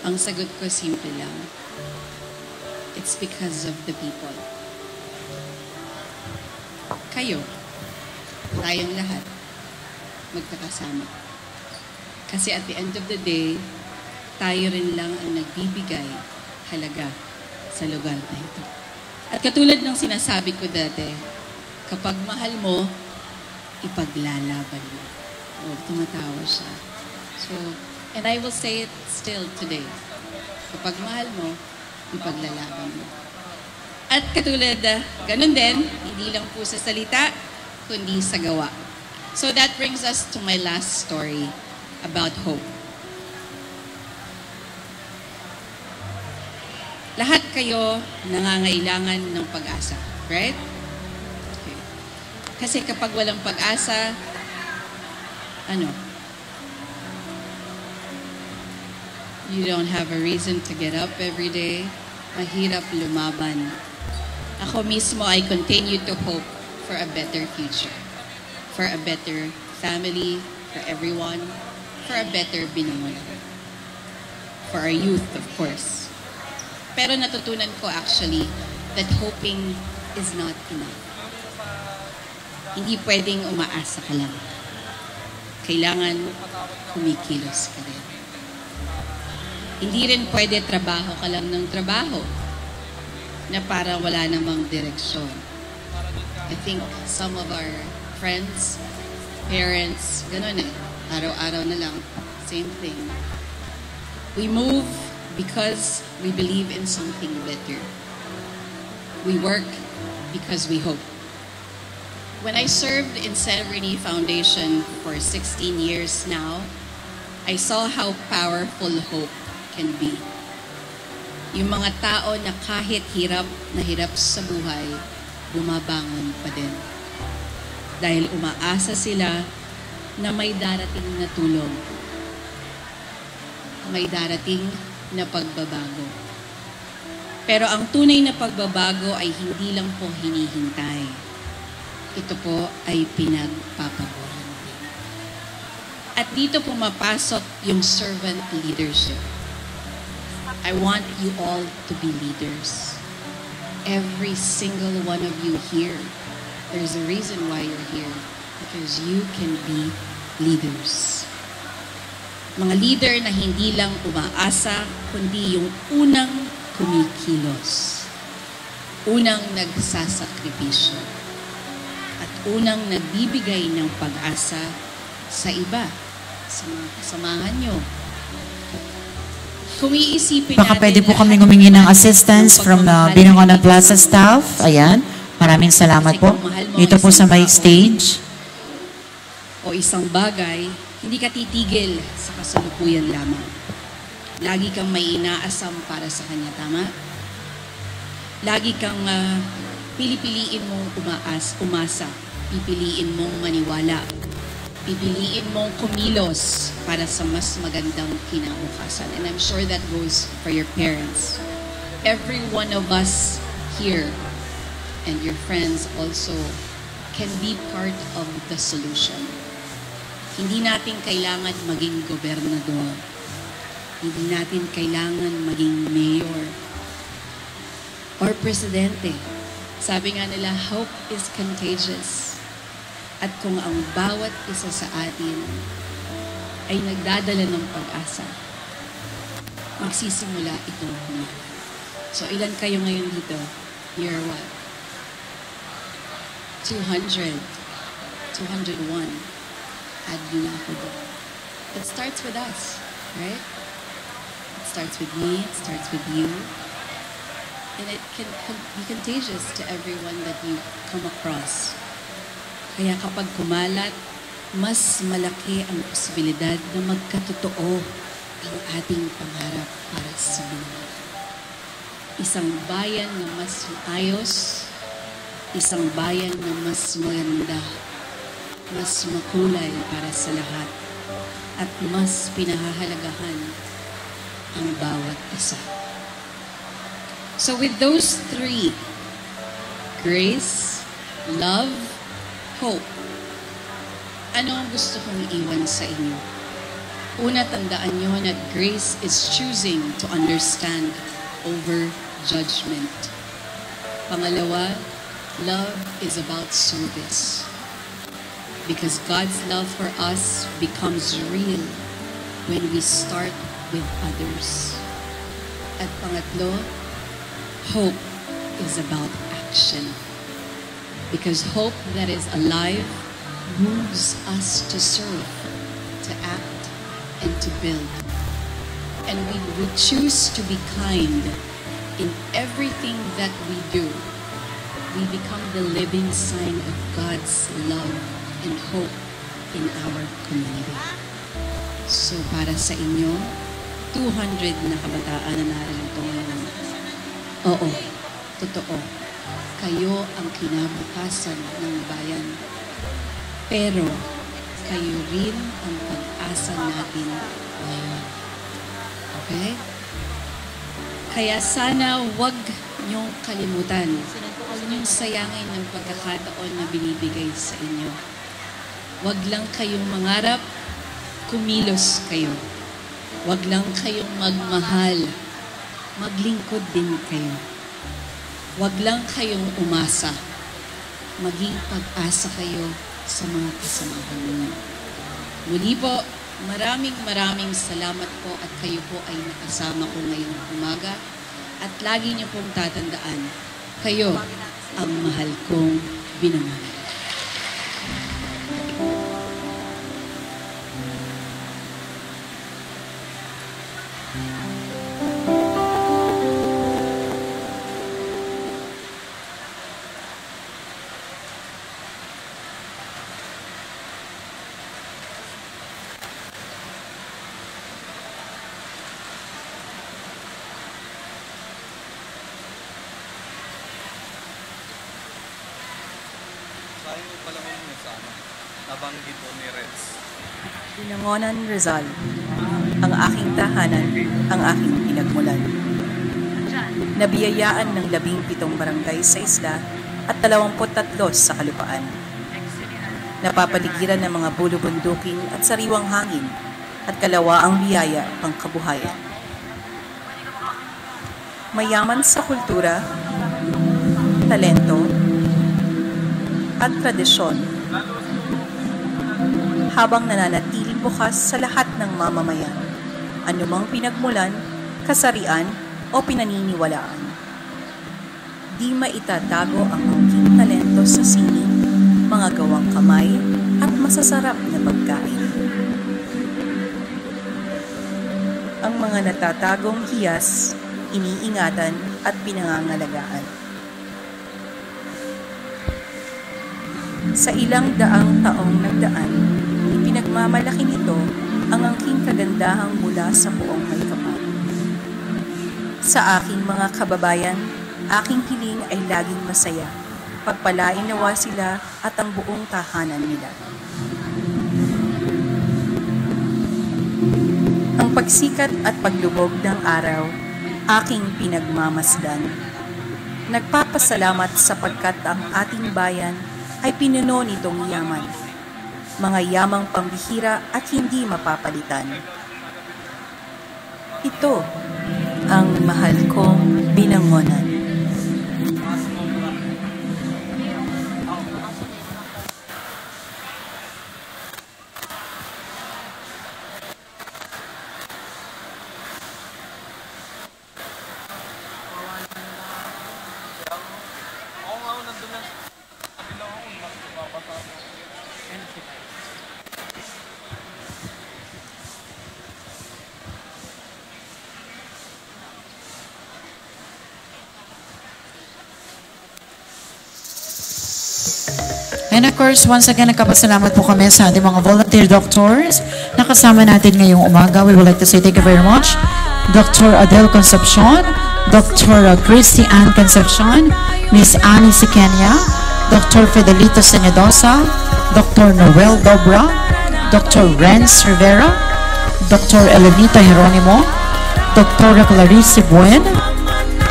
Ang sagot ko simple lang. It's because of the people. Kayo, tayong lahat, magkakasama. Kasi at the end of the day, tayo rin lang ang nagbibigay halaga sa lugar na ito. At katulad ng sinasabi ko dati, kapag mahal mo, ipaglalaban mo. O, tumatawa siya. So, and I will say it still today. Kapag mahal mo, ipaglalaban mo. At katulad, ganun din, hindi lang po sa salita, kundi sa gawa. So that brings us to my last story about hope. Lahat kayo nangangailangan ng pag-asa, right? Okay. Kasi kapag walang pag-asa, you don't have a reason to get up every day. Mahirap lumaban. Ako mismo, I continue to hope for a better future. For a better family, for everyone, for a better Binangon. For our youth, of course. Pero natutunan ko actually that hoping is not enough. Hindi pwedeng umaasa ka lang. Kailangan kumikilos ka rin. Hindi rin pwede trabaho ka lang ng trabaho na para wala namang direksyon. I think some of our friends, parents, ganun eh. Araw-araw na lang. Same thing. We move because we believe in something better. We work because we hope. When I served in Serenity Foundation for 16 years now, I saw how powerful hope can be. Yung mga tao na kahit hirap na hirap sa buhay, bumabangon pa din. Dahil umaasa sila na may darating na tulong. May darating na pagbabago. Pero ang tunay na pagbabago ay hindi lang po hinihintay. Ito po ay pinagpapaguran. At dito pumapasok yung servant leadership. I want you all to be leaders. Every single one of you here. There's a reason why you're here. Because you can be leaders. Mga leader na hindi lang umaasa, kundi yung unang kumikilos. Unang nagsasakripisyo. At unang nagbibigay ng pag-asa sa iba. Sa mga kasamahan nyo. Kung iisipin Baka natin... pwede po kami humingi ng assistance from Binangonan Plaza staff. Ayan. Maraming salamat po. Dito po sa may stage. O isang bagay, hindi ka titigil sa kasalukuyan lamang. Lagi kang may inaasam para sa kanya, tama? Lagi kang pipiliin mong umasa. Pipiliin mong maniwala. Pipiliin mong kumilos para sa mas magandang kinabukasan. And I'm sure that goes for your parents. Every one of us here and your friends also can be part of the solution. Hindi natin kailangan maging gobernador. Hindi natin kailangan maging mayor or presidente. Sabi nga nila, hope is contagious. At kung ang bawat isa sa atin ay nagdadala ng pag-asa, magsisimula itong humihinga. So ilan kayo ngayon dito? Year what? 200. 201. Add nyo na ako doon. It starts with us, right? It starts with me, it starts with you. And it can be contagious to everyone that you come across. Kaya kapag kumalat, mas malaki ang posibilidad na magkatotoo ang ating pangarap para sa Binangon. Isang bayan na mas maayos, isang bayan na mas maganda, mas makulay para sa lahat, at mas pinahahalagahan ang bawat isa. So with those three, grace, love, hope, ano ang gusto kong iwan sa inyo? Una, tandaan nyo that grace is choosing to understand over judgment. Pangalawa, love is about service. Because God's love for us becomes real when we start with others. At pangatlo, hope is about action. Because hope that is alive moves us to serve, to act, and to build. And we would choose to be kind in everything that we do. We become the living sign of God's love and hope in our community. So para sa inyo, 200 na kabataan na narito ngayon. Oo, totoo. Kayo ang kinabukasan ng bayan. Pero kayo rin ang pag-asa natin ngayon. Okay? Kaya sana wag niyong kalimutan. Huwag niyong sayangin ng pagkakataon na binibigay sa inyo. Wag lang kayong mangarap, kumilos kayo. Wag lang kayong magmahal, maglingkod din kayo. Wag lang kayong umasa, maging pag-asa kayo sa mga kasamahan ninyo. Muli po, maraming salamat po at kayo po ay nakasama ko ngayong umaga at lagi niyo pong tatandaan, kayo ang mahal kong binamahal. Nabanggit po ni Reds. Binangonan Rizal, ang aking tahanan, ang aking pinagmulan. Nabiyayaan ng 17 barangay sa isla at 23 sa kalupaan. Napapaligiran ng mga bulubundukin at sariwang hangin at kalawaang biyaya pang kabuhayan. Mayaman sa kultura, talento, at tradisyon, habang nananatiling bukas sa lahat ng mamamayan, anumang pinagmulan, kasarian o pinaniniwalaan. Di maitatago ang angking talento sa sining, mga gawang kamay at masasarap na pagkain. Ang mga natatagong hiyas, iniingatan at pinangangalagaan. Sa ilang daang taong nagdaan, ipinagmamalaki nito ang angking kagandahang mula sa buong may kapal. Sa aking mga kababayan, aking hiling ay laging masaya. Pagpalain nawa sila at ang buong tahanan nila. Ang pagsikat at paglubog ng araw, aking pinagmamasdan. Nagpapasalamat sapagkat ang ating bayan ay pinuno nitong yaman. Mga yamang pambihira at hindi mapapalitan. Ito ang mahal kong binangonan. And of course, once again, nagkapasalamat po kami sa ating mga volunteer doctors na kasama natin ngayong umaga. We would like to say thank you very much. Dr. Adele Concepcion, Dr. Christy Ann Concepcion, Miss Annie Sikenya, Dr. Fidelito Senedosa, Dr. Noel Dobra, Dr. Renz Rivera, Dr. Elenita Jeronimo, Dr. Clarice Buen,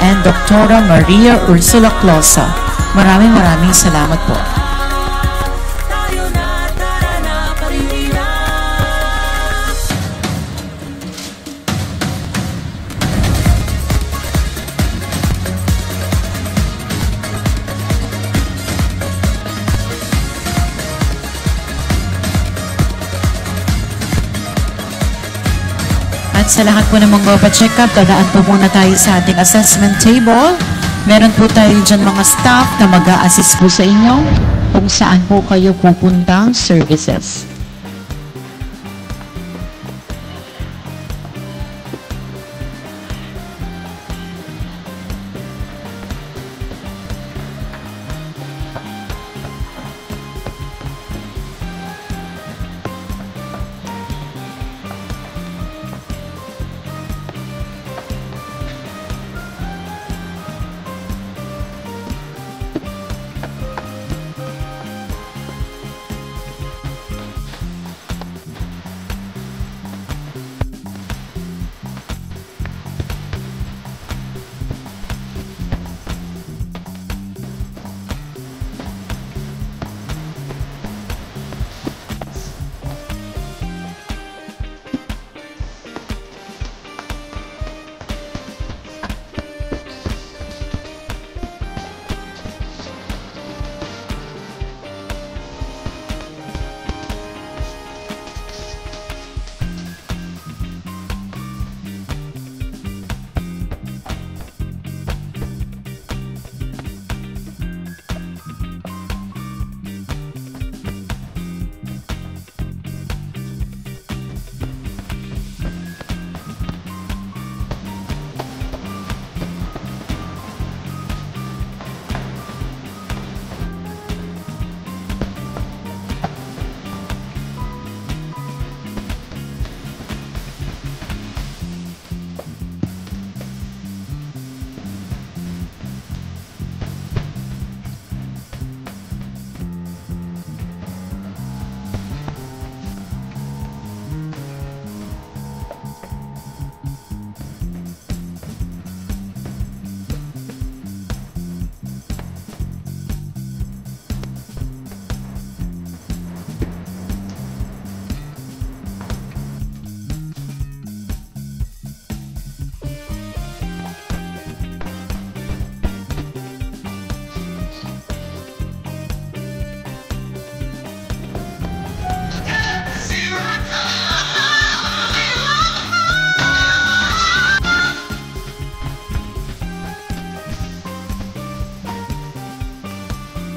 and Dr. Maria Ursula Closa. Maraming salamat po. sa lahat po ng mga pa-check up, dadaan po muna tayo sa ating assessment table. Meron po tayo dyan mga staff na mag-a-assist po sa inyo kung saan po kayo pupuntang services.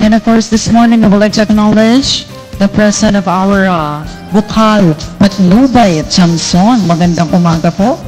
And of course, this morning I would like to acknowledge the presence of our Bukal Matlubay Chamson. Magandang umaga po.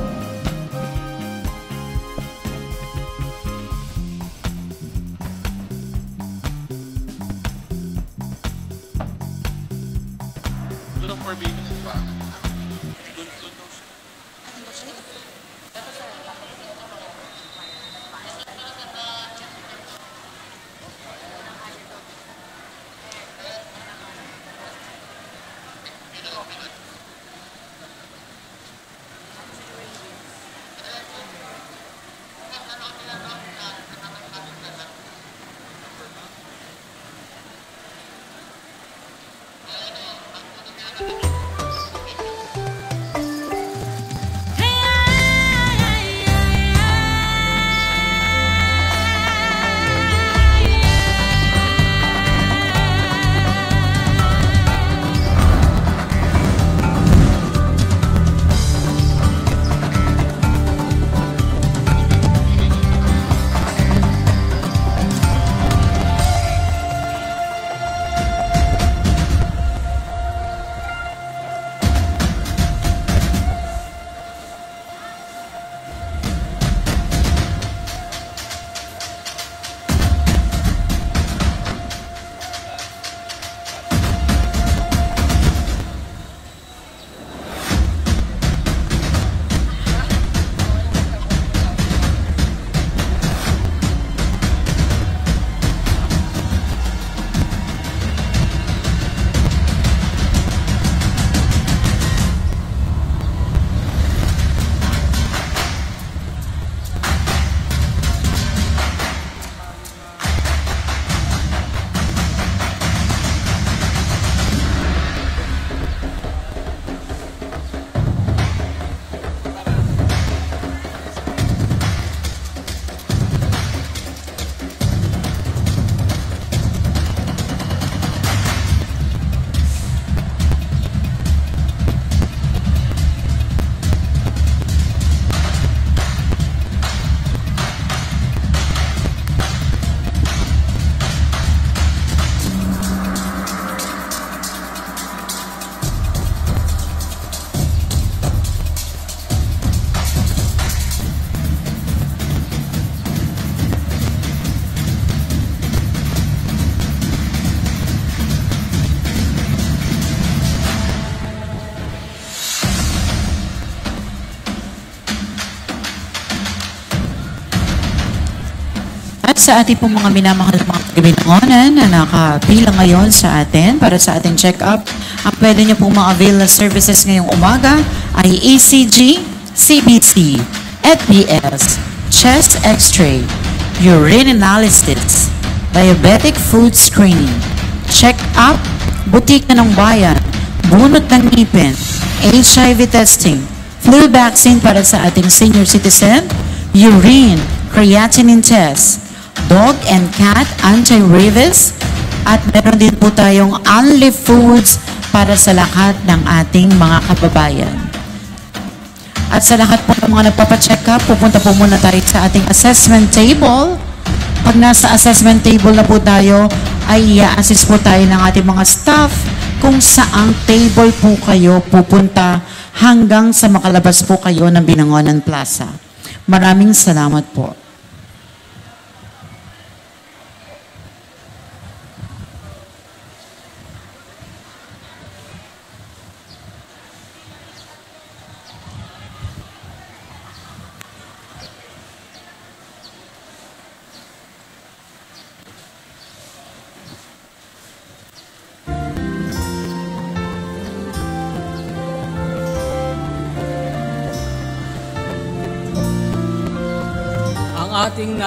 sa ating pong mga minamahal mga Pilipinas na nakapila ngayon sa atin para sa ating check-up. Ang pwede niyo pong ma-avail na services ngayong umaga ay ECG, CBC, FBS, chest x-ray, urine analysis, diabetic food screening, check-up, butika ng bayan, bunot ng ngipin, HIV testing, flu vaccine para sa ating senior citizen, urine, creatinine test, dog and cat anti-rabies, at meron din po tayong only foods para sa lahat ng ating mga kababayan. At sa lahat po ng mga nagpapacheck up, pupunta po muna tayo sa ating assessment table. Pag nasa assessment table na po tayo, ay i-assist po tayo ng ating mga staff kung saang table po kayo pupunta hanggang sa makalabas po kayo ng Binangonan Plaza. Maraming salamat po. Ang ating